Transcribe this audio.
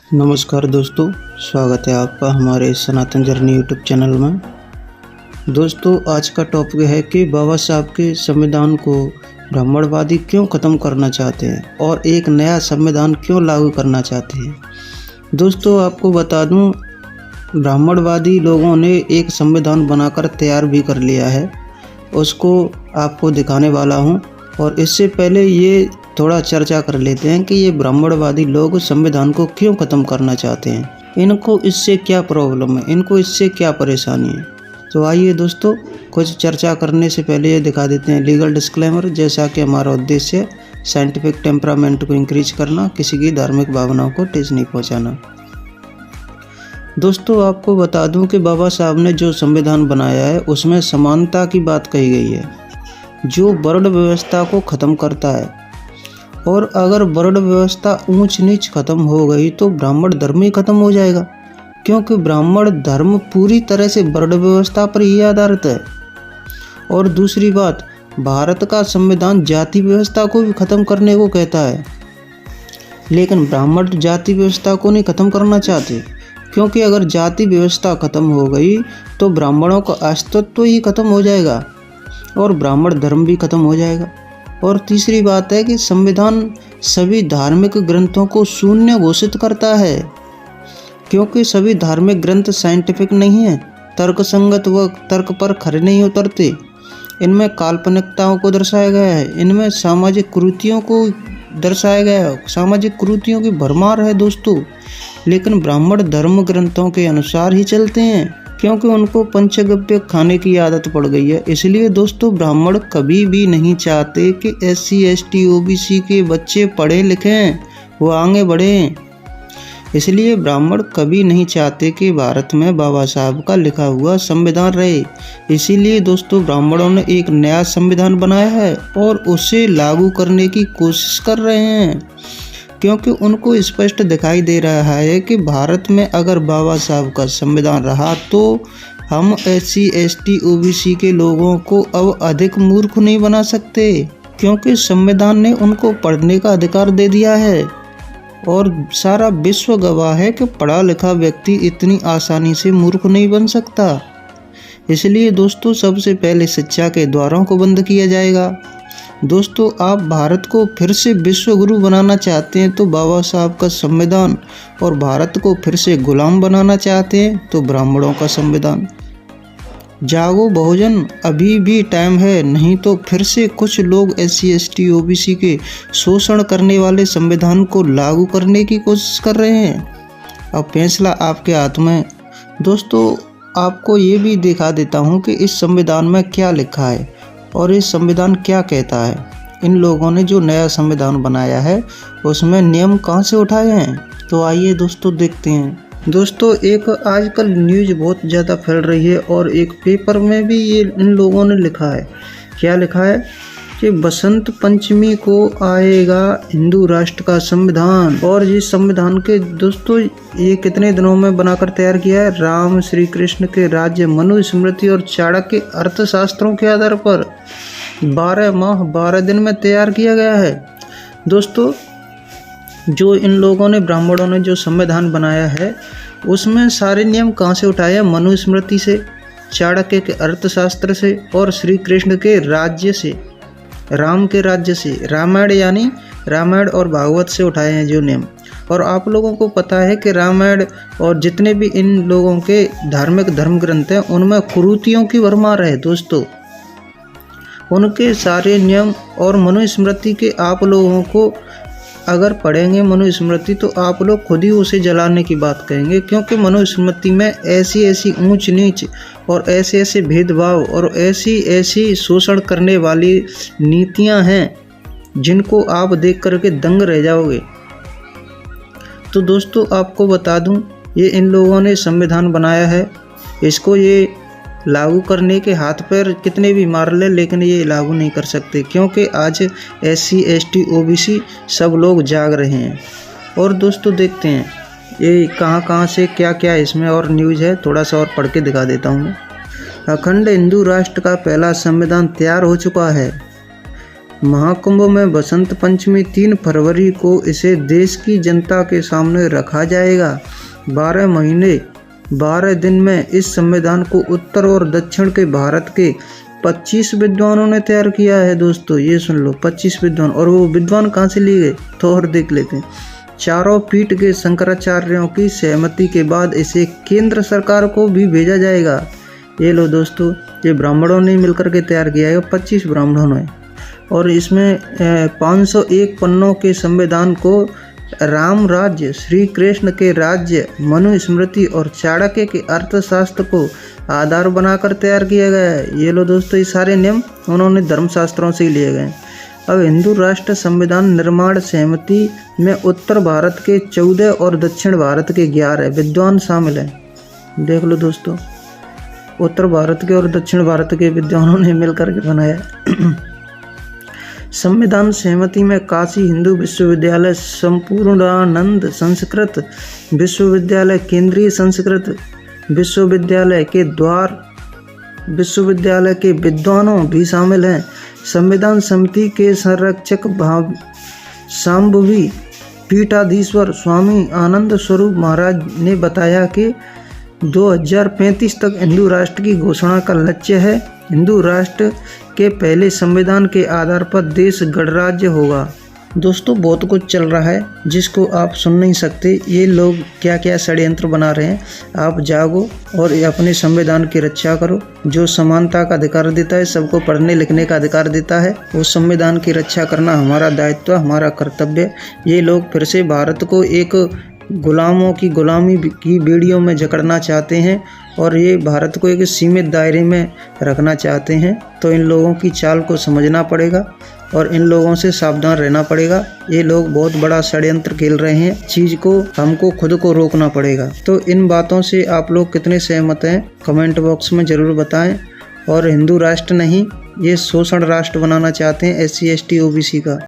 नमस्कार दोस्तों, स्वागत है आपका हमारे सनातन जर्नी यूट्यूब चैनल में। दोस्तों, आज का टॉपिक है कि बाबा साहब के संविधान को ब्राह्मणवादी क्यों ख़त्म करना चाहते हैं और एक नया संविधान क्यों लागू करना चाहते हैं। दोस्तों, आपको बता दूं, ब्राह्मणवादी लोगों ने एक संविधान बनाकर तैयार भी कर लिया है, उसको आपको दिखाने वाला हूं। और इससे पहले ये थोड़ा चर्चा कर लेते हैं कि ये ब्राह्मणवादी लोग संविधान को क्यों ख़त्म करना चाहते हैं, इनको इससे क्या प्रॉब्लम है, इनको इससे क्या परेशानी है। तो आइए दोस्तों, कुछ चर्चा करने से पहले ये दिखा देते हैं लीगल डिस्क्लेमर। जैसा कि हमारा उद्देश्य है साइंटिफिक टेम्परामेंट को इंक्रीज करना, किसी की धार्मिक भावनाओं को ठेस नहीं पहुँचाना। दोस्तों, आपको बता दूं कि बाबा साहब ने जो संविधान बनाया है उसमें समानता की बात कही गई है, जो वर्ण व्यवस्था को ख़त्म करता है। और अगर वर्ण व्यवस्था ऊंच नीच खत्म हो गई तो ब्राह्मण धर्म ही खत्म हो जाएगा, क्योंकि ब्राह्मण धर्म पूरी तरह से वर्ण व्यवस्था पर ही आधारित है। और दूसरी बात, भारत का संविधान जाति व्यवस्था को भी खत्म करने को कहता है, लेकिन ब्राह्मण जाति व्यवस्था को नहीं खत्म करना चाहते, क्योंकि अगर जाति व्यवस्था खत्म हो गई तो ब्राह्मणों का अस्तित्व ही खत्म हो जाएगा और ब्राह्मण धर्म भी खत्म हो जाएगा। और तीसरी बात है कि संविधान सभी धार्मिक ग्रंथों को शून्य घोषित करता है, क्योंकि सभी धार्मिक ग्रंथ साइंटिफिक नहीं है, तर्कसंगत व तर्क पर खरे नहीं उतरते। इनमें काल्पनिकताओं को दर्शाया गया है, इनमें सामाजिक कुरीतियों को दर्शाया गया है, सामाजिक कुरीतियों की भरमार है दोस्तों। लेकिन ब्राह्मण धर्म ग्रंथों के अनुसार ही चलते हैं, क्योंकि उनको पंचगव्य खाने की आदत पड़ गई है। इसलिए दोस्तों, ब्राह्मण कभी भी नहीं चाहते कि SC ST OBC के बच्चे पढ़े लिखें, वो आगे बढ़ें। इसलिए ब्राह्मण कभी नहीं चाहते कि भारत में बाबा साहब का लिखा हुआ संविधान रहे। इसीलिए दोस्तों, ब्राह्मणों ने एक नया संविधान बनाया है और उसे लागू करने की कोशिश कर रहे हैं, क्योंकि उनको स्पष्ट दिखाई दे रहा है कि भारत में अगर बाबा साहब का संविधान रहा तो हम SC ST OBC के लोगों को अब अधिक मूर्ख नहीं बना सकते, क्योंकि संविधान ने उनको पढ़ने का अधिकार दे दिया है। और सारा विश्व गवाह है कि पढ़ा लिखा व्यक्ति इतनी आसानी से मूर्ख नहीं बन सकता। इसलिए दोस्तों, सबसे पहले शिक्षा के द्वारों को बंद किया जाएगा। दोस्तों, आप भारत को फिर से विश्व गुरु बनाना चाहते हैं तो बाबा साहब का संविधान, और भारत को फिर से गुलाम बनाना चाहते हैं तो ब्राह्मणों का संविधान। जागो बहुजन, अभी भी टाइम है, नहीं तो फिर से कुछ लोग SC ST OBC के शोषण करने वाले संविधान को लागू करने की कोशिश कर रहे हैं। अब फैसला आपके हाथ में। दोस्तों, आपको ये भी दिखा देता हूँ कि इस संविधान में क्या लिखा है और ये संविधान क्या कहता है। इन लोगों ने जो नया संविधान बनाया है उसमें नियम कहाँ से उठाए हैं, तो आइए दोस्तों देखते हैं। दोस्तों, एक आजकल न्यूज़ बहुत ज़्यादा फैल रही है और एक पेपर में भी ये इन लोगों ने लिखा है। क्या लिखा है कि बसंत पंचमी को आएगा हिंदू राष्ट्र का संविधान। और ये संविधान के दोस्तों, ये कितने दिनों में बनाकर तैयार किया है? राम, श्री कृष्ण के राज्य, मनुस्मृति और चाणक्य के अर्थशास्त्रों के आधार पर 12 माह 12 दिन में तैयार किया गया है। दोस्तों, जो इन लोगों ने, ब्राह्मणों ने जो संविधान बनाया है उसमें सारे नियम कहाँ से उठाए हैं? मनुस्मृति से, चाणक्य के अर्थशास्त्र से और श्री कृष्ण के राज्य से, राम के राज्य से, रामायण यानी रामायण और भागवत से उठाए हैं जो नियम। और आप लोगों को पता है कि रामायण और जितने भी इन लोगों के धार्मिक धर्म ग्रंथ हैं उनमें कुरीतियों की भरमार है दोस्तों। उनके सारे नियम और मनुस्मृति के आप लोगों को अगर पढ़ेंगे मनुस्मृति तो आप लोग खुद ही उसे जलाने की बात कहेंगे, क्योंकि मनुस्मृति में ऐसी ऐसी ऊंच नीच और ऐसे ऐसे भेदभाव और ऐसी ऐसी शोषण करने वाली नीतियां हैं जिनको आप देख करके दंग रह जाओगे। तो दोस्तों, आपको बता दूं, ये इन लोगों ने संविधान बनाया है, इसको ये लागू करने के हाथ पैर कितने भी मार ले, लेकिन ये लागू नहीं कर सकते, क्योंकि आज SC ST OBC सब लोग जाग रहे हैं। और दोस्तों, देखते हैं ये कहाँ से क्या क्या इसमें और न्यूज़ है, थोड़ा सा और पढ़ के दिखा देता हूँ। अखंड हिंदू राष्ट्र का पहला संविधान तैयार हो चुका है। महाकुंभ में बसंत पंचमी 3 फरवरी को इसे देश की जनता के सामने रखा जाएगा। 12 महीने 12 दिन में इस संविधान को उत्तर और दक्षिण के भारत के 25 विद्वानों ने तैयार किया है। दोस्तों ये सुन लो, 25 विद्वान। और वो विद्वान कहाँ से लिए गए तो और देख लेते हैं। चारों पीठ के शंकराचार्यों की सहमति के बाद इसे केंद्र सरकार को भी भेजा जाएगा। ये लो दोस्तों, ये ब्राह्मणों ने मिलकर के तैयार किया है, 25 ब्राह्मणों ने। और इसमें 501 पन्नों के संविधान को राम राज्य, श्री कृष्ण के राज्य, मनुस्मृति और चाणक्य के अर्थशास्त्र को आधार बनाकर तैयार किया गया है। ये लो दोस्तों, ये सारे नियम उन्होंने धर्मशास्त्रों से ही लिए गए। अब हिंदू राष्ट्र संविधान निर्माण सहमति में उत्तर भारत के 14 और दक्षिण भारत के 11 विद्वान शामिल हैं। देख लो दोस्तों, उत्तर भारत के और दक्षिण भारत के विद्वानों ने मिलकर के बनाया। संविधान सहमति में काशी हिंदू विश्वविद्यालय, संपूर्णानंद संस्कृत विश्वविद्यालय, केंद्रीय संस्कृत विश्वविद्यालय के द्वार विश्वविद्यालय के विद्वानों भी शामिल हैं। संविधान समिति के संरक्षक शांभवी पीठाधीश्वर स्वामी आनंद स्वरूप महाराज ने बताया कि 2035 तक हिंदू राष्ट्र की घोषणा का लक्ष्य है। हिंदू राष्ट्र के पहले संविधान के आधार पर देश गणराज्य होगा। दोस्तों बहुत कुछ चल रहा है जिसको आप सुन नहीं सकते। ये लोग क्या क्या षड्यंत्र बना रहे हैं। आप जागो और अपने संविधान की रक्षा करो, जो समानता का अधिकार देता है, सबको पढ़ने लिखने का अधिकार देता है। उस संविधान की रक्षा करना हमारा दायित्व, हमारा कर्तव्य। ये लोग फिर से भारत को एक गुलामों की गुलामी की बेड़ियों में जकड़ना चाहते हैं और ये भारत को एक सीमित दायरे में रखना चाहते हैं। तो इन लोगों की चाल को समझना पड़ेगा और इन लोगों से सावधान रहना पड़ेगा। ये लोग बहुत बड़ा षड्यंत्र खेल रहे हैं, चीज़ को हमको खुद को रोकना पड़ेगा। तो इन बातों से आप लोग कितने सहमत हैं कमेंट बॉक्स में ज़रूर बताएं। और हिंदू राष्ट्र नहीं, ये शोषण राष्ट्र बनाना चाहते हैं SC ST OBC का।